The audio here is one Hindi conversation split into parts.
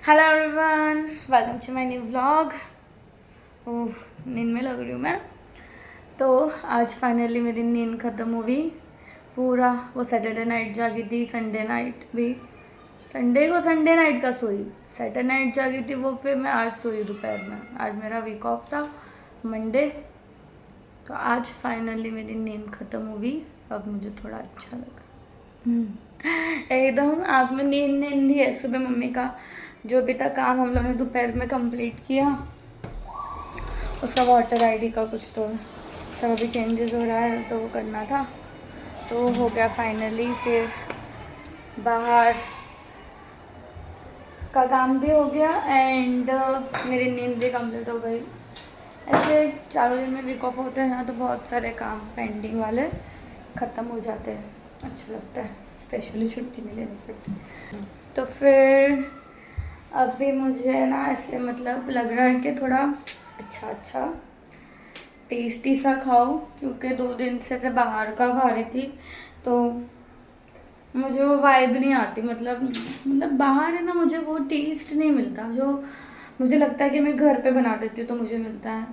Hello everyone, welcome to my new vlog. Oh, नींद में लग रही हूँ मैं। तो आज फाइनली मेरी नींद ख़त्म हुई पूरा। वो सैटरडे नाइट जागी थी, संडे नाइट भी, संडे को संडे नाइट का सोई, सैटरडे नाइट जागी थी वो, फिर मैं आज सोई दोपहर में। आज मेरा वीक ऑफ था, मंडे। तो आज फाइनली मेरी नींद ख़त्म हुई। अब मुझे थोड़ा अच्छा लगा। एकदम आँख में नींद नींद ही है। सुबह मम्मी का जो अभी तक काम हम लोग ने दोपहर में कंप्लीट किया, उसका वोटर आईडी का कुछ तो सब अभी चेंजेस हो रहा है, तो वो करना था, तो हो गया फाइनली। फिर बाहर का काम भी हो गया एंड मेरी नींद भी कंप्लीट हो गई। ऐसे चारों दिन में वीक ऑफ होते हैं ना, तो बहुत सारे काम पेंडिंग वाले ख़त्म हो जाते हैं। अच्छा लगता है, स्पेशली छुट्टी नहीं लेनी पड़ती। तो फिर अभी मुझे ना ऐसे मतलब लग रहा है कि थोड़ा अच्छा टेस्टी सा खाओ, क्योंकि 2 दिन से ऐसे बाहर का खा रही थी तो मुझे वो वाइब नहीं आती। मतलब बाहर है ना, मुझे वो टेस्ट नहीं मिलता जो मुझे लगता है कि मैं घर पे बना देती हूँ तो मुझे मिलता है।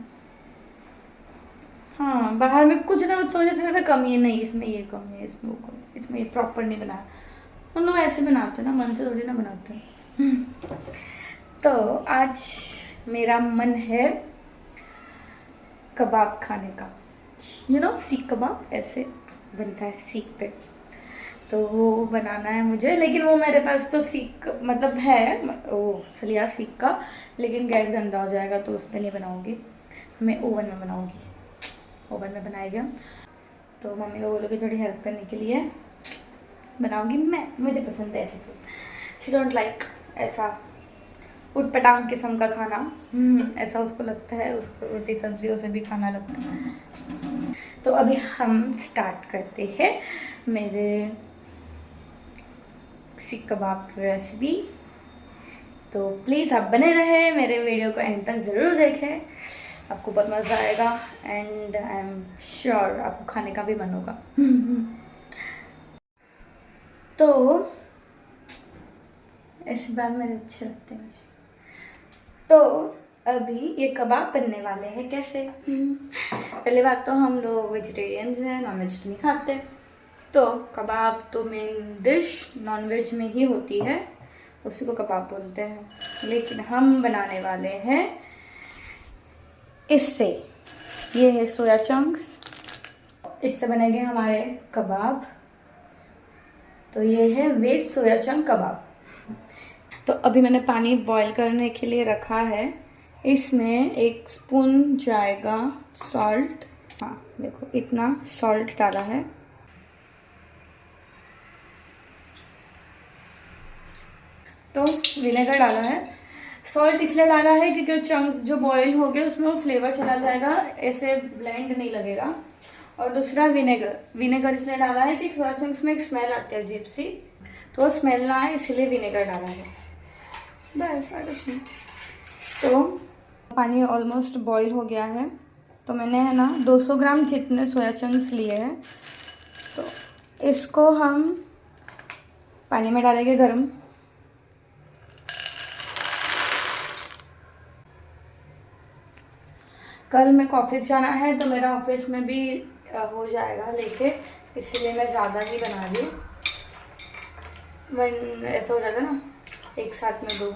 हाँ, बाहर में कुछ ना कुछ वजह से मेरा कमी है, नहीं इसमें ये कमी है, इसमें वो कमी है, इसमें ये प्रॉपर नहीं बनाया। हम लोग ऐसे बनाते हैं ना, मन से थोड़ी ना बनाते हैं। तो आज मेरा मन है कबाब खाने का। सीख कबाब ऐसे बनता है सीख पे, तो वो बनाना है मुझे। लेकिन वो मेरे पास तो सीख मतलब है वो सलिया सीख का, लेकिन गैस गंदा हो जाएगा तो उस पर नहीं बनाऊँगी, मैं ओवन में बनाऊँगी। ओवन में बनाएगा तो मम्मी को बोलोगी थोड़ी हेल्प करने के लिए, बनाऊँगी मैं। मुझे पसंद है ऐसे सब। शी डोंट लाइक ऐसा उटपटांग किस्म का खाना। ऐसा उसको लगता है, उसको रोटी सब्जियों से भी खाना लगता है। तो अभी हम स्टार्ट करते हैं मेरे सीख कबाब की रेसिपी। तो प्लीज़ आप बने रहे, मेरे वीडियो को एंड तक ज़रूर देखें, आपको बहुत मज़ा आएगा एंड आई एम श्योर आपको खाने का भी मन होगा। तो ऐसे बात मेरे अच्छे लगते हैं मुझे। तो अभी ये कबाब बनने वाले हैं कैसे। पहले बात तो हम लोग वेजिटेरियंस हैं, नॉनवेज तो नहीं खाते, तो कबाब तो मेन डिश नॉनवेज में ही होती है, उसी को कबाब बोलते हैं। लेकिन हम बनाने वाले हैं इससे, ये है सोया चंक्स, इससे बनेंगे हमारे कबाब। तो ये है वेज सोया चंक कबाब। तो अभी मैंने पानी बॉईल करने के लिए रखा है, इसमें 1 स्पून जाएगा सॉल्ट। हाँ देखो, इतना सॉल्ट डाला है। तो विनेगर डाला है। सॉल्ट इसलिए डाला है क्योंकि चंक्स जो बॉईल हो गए उसमें वो फ्लेवर चला जाएगा, ऐसे ब्लेंड नहीं लगेगा। और दूसरा विनेगर इसलिए डाला है कि सोया चंक्स में एक स्मेल आती है अजीब सी, तो वो स्मेल ना आए इसलिए विनेगर डाला है, बस और कुछ नहीं। तो पानी ऑलमोस्ट बॉईल हो गया है, तो मैंने है ना 200 ग्राम जितने सोया चंक्स लिए हैं, तो इसको हम पानी में डालेंगे गरम। कल मेरे को ऑफिस जाना है, तो मेरा ऑफिस में भी हो जाएगा लेके, इसीलिए मैं ज़्यादा ही बना रही हूँ। वन ऐसा हो जाता है ना, एक साथ में 2।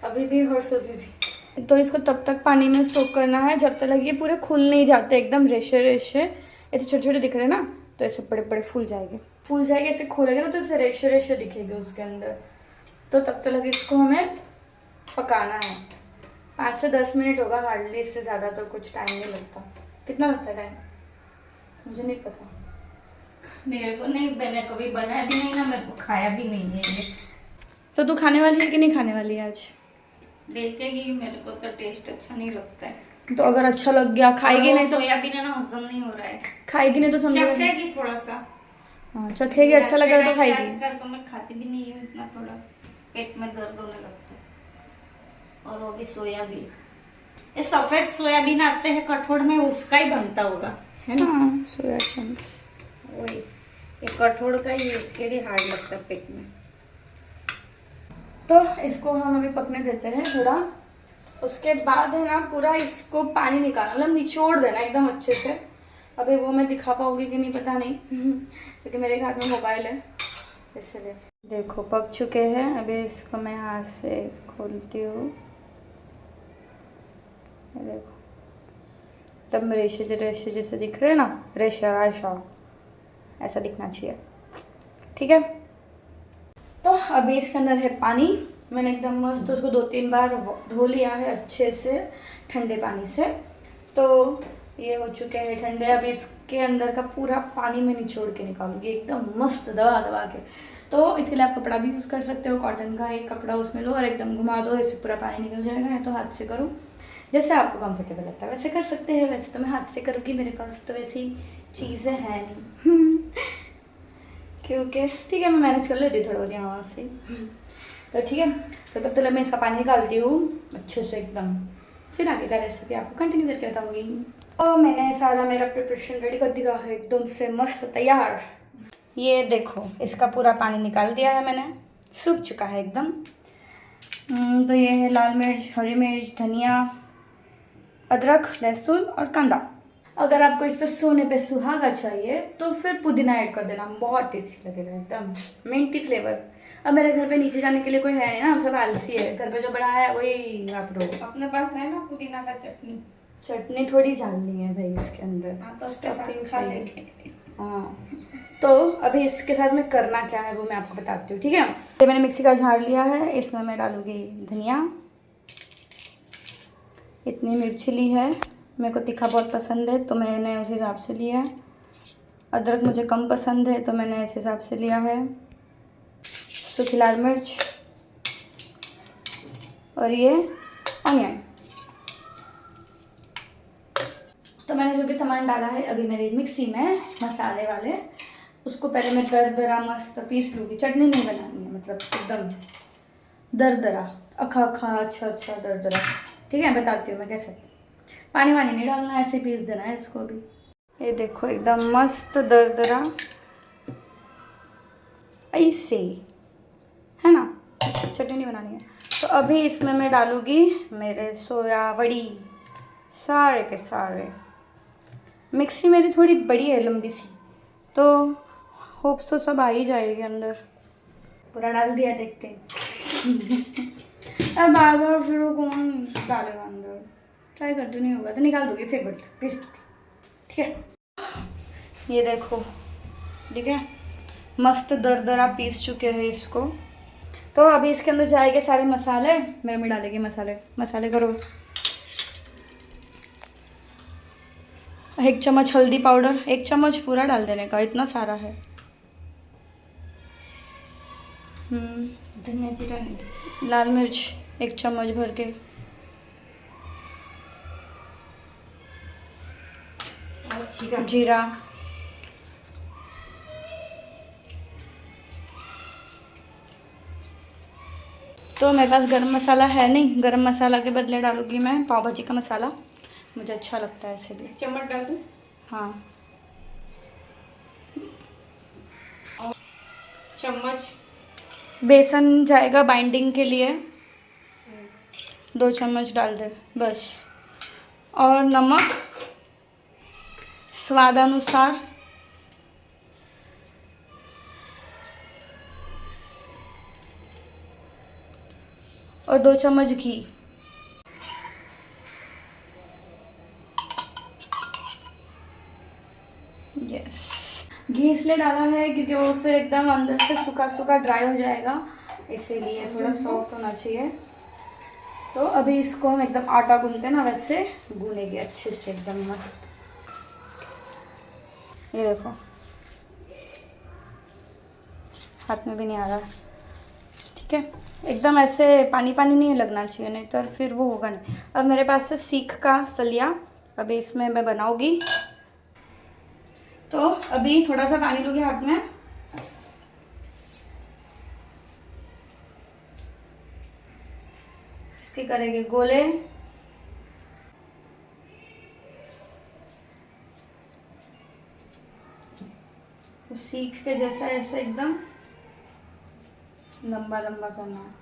अभी भी और सुबह भी। तो इसको तब तक पानी में सोक करना है जब तक ये पूरे खुल नहीं जाते, एकदम रेशे रेशे। ये तो छोटे छोटे दिख रहे हैं ना, तो ऐसे बड़े बड़े फूल जाएंगे, ऐसे खोलेंगे ना तो ऐसे रेशे रेशे दिखेंगे उसके अंदर। तो तब तक इसको हमें पकाना है। 5 से 10 मिनट होगा हार्डली, इससे ज़्यादा तो कुछ टाइम नहीं लगता। कितना लगता है टाइम मुझे नहीं पता, मेरे को नहीं, मैंने कभी बनाया भी नहीं ना, मेरे को खाया भी नहीं है ये। तो तू खाने वाली है कि नहीं खाने वाली है आज? देखेगी, मेरे को तो टेस्ट अच्छा नहीं लगता है। तो अगर अच्छा लग गया खाएगी, नहीं तो सोयाबीन है ना, हजम नहीं हो रहा है। खाएगी नहीं तो समझेगी, चखेगी थोड़ा सा। हाँ चखेगी, अच्छा लगा तो खाएगी। आजकल तो मैं खाती भी नहीं हूँ इतना, थोड़ा पेट में दर्द होने लगता है। और वो भी सोयाबीन, ये सफेद सोयाबीन आते हैं कठोर में, उसका ही बनता होगा है ना। हाँ सोया चंक्स वही, ये कठोर का ही, इसके लिए हार्ड लगता है पेट में। तो इसको हम अभी पकने देते हैं थोड़ा। उसके बाद है ना पूरा इसको पानी निकालना, मतलब निचोड़ देना एकदम अच्छे से। अभी वो मैं दिखा पाऊंगी कि नहीं पता नहीं क्योंकि मेरे हाथ में मोबाइल है इसलिए। देखो पक चुके हैं। अभी इसको मैं हाथ से खोलती हूँ। देखो तब रेशे रेशे जैसे दिख रहे हैं ना, रेशा रेशा ऐसा दिखना चाहिए। ठीक है, तो अभी इसके अंदर है पानी। मैंने एकदम मस्त उसको 2-3 बार धो लिया है अच्छे से ठंडे पानी से। तो ये हो चुके हैं ठंडे। अभी इसके अंदर का पूरा पानी मैं निचोड़ के निकालूंगी एकदम मस्त दबा दबा के। तो इसके लिए आप कपड़ा भी यूज़ कर सकते हो, कॉटन का एक कपड़ा उसमें लो और एकदम घुमा दो, इससे पूरा पानी निकल जाएगा। या तो हाथ से करो, जैसे आपको कंफर्टेबल लगता है वैसे कर सकते हैं। वैसे तो मैं हाथ से करूँगी, मेरे पास तो वैसी चीज़ें हैं नहीं क्योंकि ठीक है मैं मैनेज कर लेती हूँ थोड़ा बहुत यहाँ वहाँ से। तो ठीक है, तो तब तक मैं इसका पानी निकालती हूँ अच्छे से एकदम, फिर आगे का रेसिपी आपको कंटिन्यू करके बताऊँगी। तो मैंने सारा मेरा प्रिपरेशन रेडी कर दिया है एकदम से मस्त तैयार। ये देखो इसका पूरा पानी निकाल दिया है मैंने, सूख चुका है एकदम। तो ये है लाल मिर्च, हरी मिर्च, धनिया, अदरक, लहसुन और कांदा। अगर आपको इस पे सोने पे सुहागा चाहिए तो फिर पुदीना ऐड कर देना, बहुत टेस्टी लगेगा एकदम मिंटी फ्लेवर। अब मेरे घर पे नीचे जाने के लिए कोई है नहीं ना, सब आलसी है। घर पे जो बड़ा है वही आप लोग अपने पास है ना पुदीना का चटनी? चटनी थोड़ी डालनी है भाई इसके अंदर। हाँ तो उसके साथ खा लेंगे। हाँ, तो अभी इसके साथ में करना क्या है वो मैं आपको बताती हूँ। ठीक है, ये मैंने मिक्सी का जार लिया है, इसमें मैं डालूँगी धनिया, इतनी मिर्ची ली है, मेरे को तीखा बहुत पसंद है तो मैंने उस हिसाब से लिया है। अदरक मुझे कम पसंद है तो मैंने इस हिसाब से लिया है। सूखी लाल मिर्च और ये ऑनियन। तो मैंने जो भी सामान डाला है अभी मेरी मिक्सी में मसाले वाले, उसको पहले मैं दरदरा मस्त पीस लूँगी। चटनी नहीं बनानी है, मतलब एकदम दरदरा अखा अखा अच्छा अच्छा दरदरा। ठीक है, बताती हूँ मैं कैसे। पानी वानी नहीं डालना, ऐसे पीस देना है इसको भी। ये देखो एकदम मस्त दरदरा ऐसे, है ना, चटनी नहीं बनानी है। तो अभी इसमें मैं डालूँगी मेरे सोया वड़ी सारे के सारे। मिक्सी मेरी थोड़ी बड़ी है लंबी सी, तो होप सो सब आ ही जाएगी अंदर। पूरा डाल दिया, देखते अब बार बार फिर वो कौन डालेगा अंदर। ट्राई करती नहीं होगा तो निकाल दूँगी, फिर बट पीस। ठीक है, ये देखो ठीक है मस्त दरदरा पीस चुके हैं इसको। तो अभी इसके अंदर जाएंगे सारे मसाले। मेरे में डालेंगे मसाले। मसाले करो, 1 चम्मच हल्दी पाउडर, 1 चम्मच पूरा डाल देने का, इतना सारा है। धनिया जीरा नहीं। लाल मिर्च 1 चम्मच भर के, और जीरा, तो मेरे पास गरम मसाला है नहीं, गरम मसाला के बदले डालूंगी मैं पाव भाजी का मसाला, मुझे अच्छा लगता है इसलिए। चम्मच डाल दूँ? हाँ, चम्मच बेसन जाएगा बाइंडिंग के लिए, 2 चम्मच डाल दे बस। और नमक स्वादानुसार, और 2 चम्मच घी। यस, घी इसलिए डाला है क्योंकि वो फिर एकदम अंदर से सूखा सूखा ड्राई हो जाएगा, इसीलिए थोड़ा सॉफ्ट होना चाहिए। तो अभी इसको हम एकदम आटा गूंथते ना वैसे गूनेंगे अच्छे से एकदम मस्त। ये देखो हाथ में भी नहीं आ रहा। ठीक है, एकदम ऐसे पानी पानी नहीं लगना चाहिए, नहीं तो फिर वो होगा नहीं। अब मेरे पास है सीख का सलिया, अभी इसमें मैं बनाऊंगी। तो अभी थोड़ा सा पानी लूँगी हाथ में, इसके करेंगे गोले। सीख के जैसा ऐसे एकदम लंबा लंबा करना है।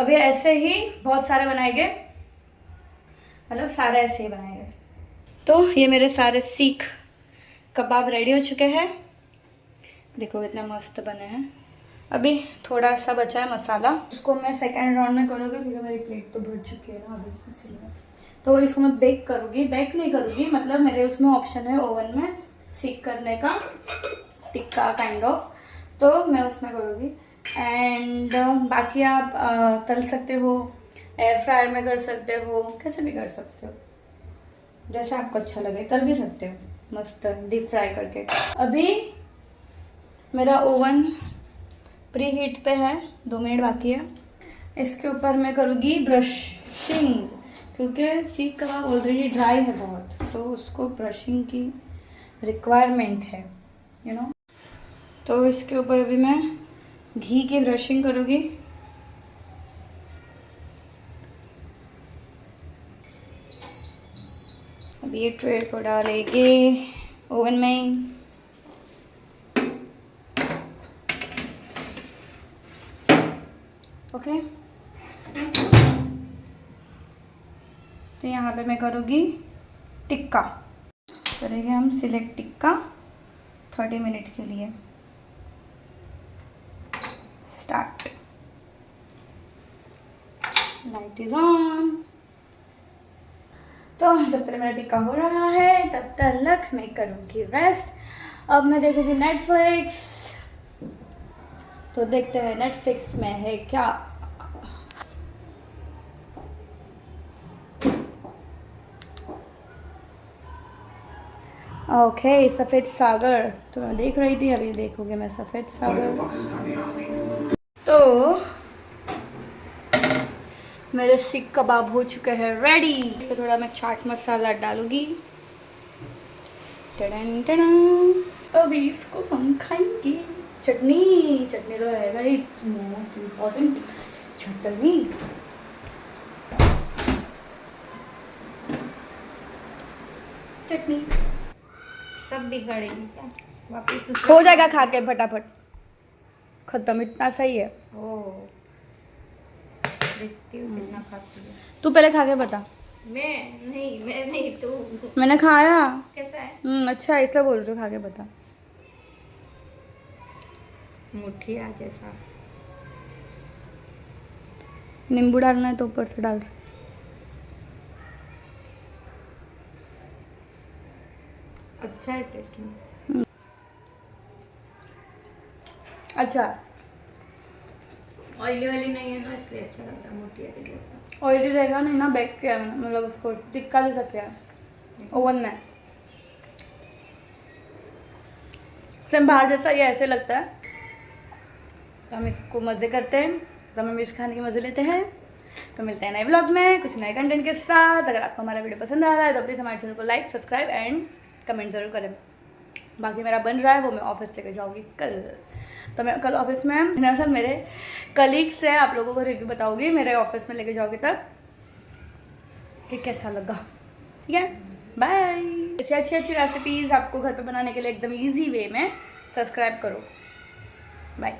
अभी ऐसे ही बहुत सारे बनाएंगे, मतलब सारे ऐसे ही बनाएंगे। तो ये मेरे सारे सीख कबाब रेडी हो चुके हैं, देखो कितने मस्त बने हैं। अभी थोड़ा सा बचा है मसाला, उसको मैं सेकेंड राउंड में करूँगी क्योंकि मेरी प्लेट तो भर चुकी है ना अभी, इसीलिए। तो इसको मैं बेक करूँगी, बेक नहीं करूँगी, मतलब मेरे उसमें ऑप्शन है ओवन में सीख करने का, टिक्का काइंड ऑफ, तो मैं उसमें करूँगी। एंड बाकी आप तल सकते हो, एयर फ्रायर में कर सकते हो, कैसे भी कर सकते हो, जैसे आपको अच्छा लगे, तल भी सकते हो मस्त डीप फ्राई करके। अभी मेरा ओवन प्री हीट पे है, 2 मिनट बाकी है। इसके ऊपर मैं करूँगी ब्रशिंग, क्योंकि सीख कबाब ऑलरेडी ड्राई है बहुत, तो उसको ब्रशिंग की रिक्वायरमेंट है, यू नो। तो इसके ऊपर अभी मैं घी की ब्रशिंग करूँगी। अब ये ट्रे को डालेंगे ओवन में। ओके, तो यहाँ पे मैं करूँगी टिक्का, करेंगे हम सिलेक्ट टिक्का 30 मिनट के लिए। Start, light is on. तो जब तक मेरा टिक्का हो रहा है तब तक मैं करूँगी रेस्ट। अब मैं देखूँगी नेटफ्लिक्स, तो देखते हैं नेटफ्लिक्स में है क्या। ओके, सफ़ेद सागर तो मैं देख रही थी, अभी देखोगे मैं सफ़ेद सागर। तो मेरे सीख कबाब हो चुके हैं रेडी। इसमें थोड़ा मैं चाट मसाला डालूंगी, टडन टडन। अभी इसको हम खाएंगे। चटनी, चटनी तो रहेगा ही, मोस्ट इम्पॉर्टेंट चटनी। चटनी सब बिगड़ेगी क्या वापिस? हो जाएगा खा के फटाफट, खत्म, इतना सही है। ओ, देखती हूँ कितना खाती है। तू पहले खा के बता। मैं नहीं तू। मैंने खाया। कैसा है? अच्छा, इसलिए बोल रही हूँ, खा के बता। मुठिया जैसा। नींबू डालना है तो ऊपर से डाल सकते। अच्छा है टेस्ट में। अच्छा, ऑयली ऑयली नहीं है ना, इसलिए अच्छा लग रहा है, मुठिया के जैसा। ऑयली रहेगा नहीं ना, बेक किया है, मतलब उसको टिक्का भी सकते हैं ओवन में। सेम बाहर जैसा ये ऐसे लगता है। तो हम इसको मज़े करते हैं, तो हम इस खाने के मज़े लेते हैं। तो मिलते हैं नए व्लॉग में कुछ नए कंटेंट के साथ। अगर आपको हमारा वीडियो पसंद आ रहा है तो प्लीज़ हमारे चैनल को लाइक, सब्सक्राइब एंड कमेंट ज़रूर करें। बाकी मेरा बन रहा है वो मैं ऑफिस लेके जाऊँगी कल। तो मैं कल ऑफिस में मेरे साथ मेरे कलीग्स से आप लोगों को रिव्यू बताऊँगी मेरे ऑफिस में लेके जाओगे तब कि कैसा लगा। ठीक है, बाय। ऐसी अच्छी अच्छी रेसिपीज़ आपको घर पे बनाने के लिए एकदम इजी वे में सब्सक्राइब करो। बाय।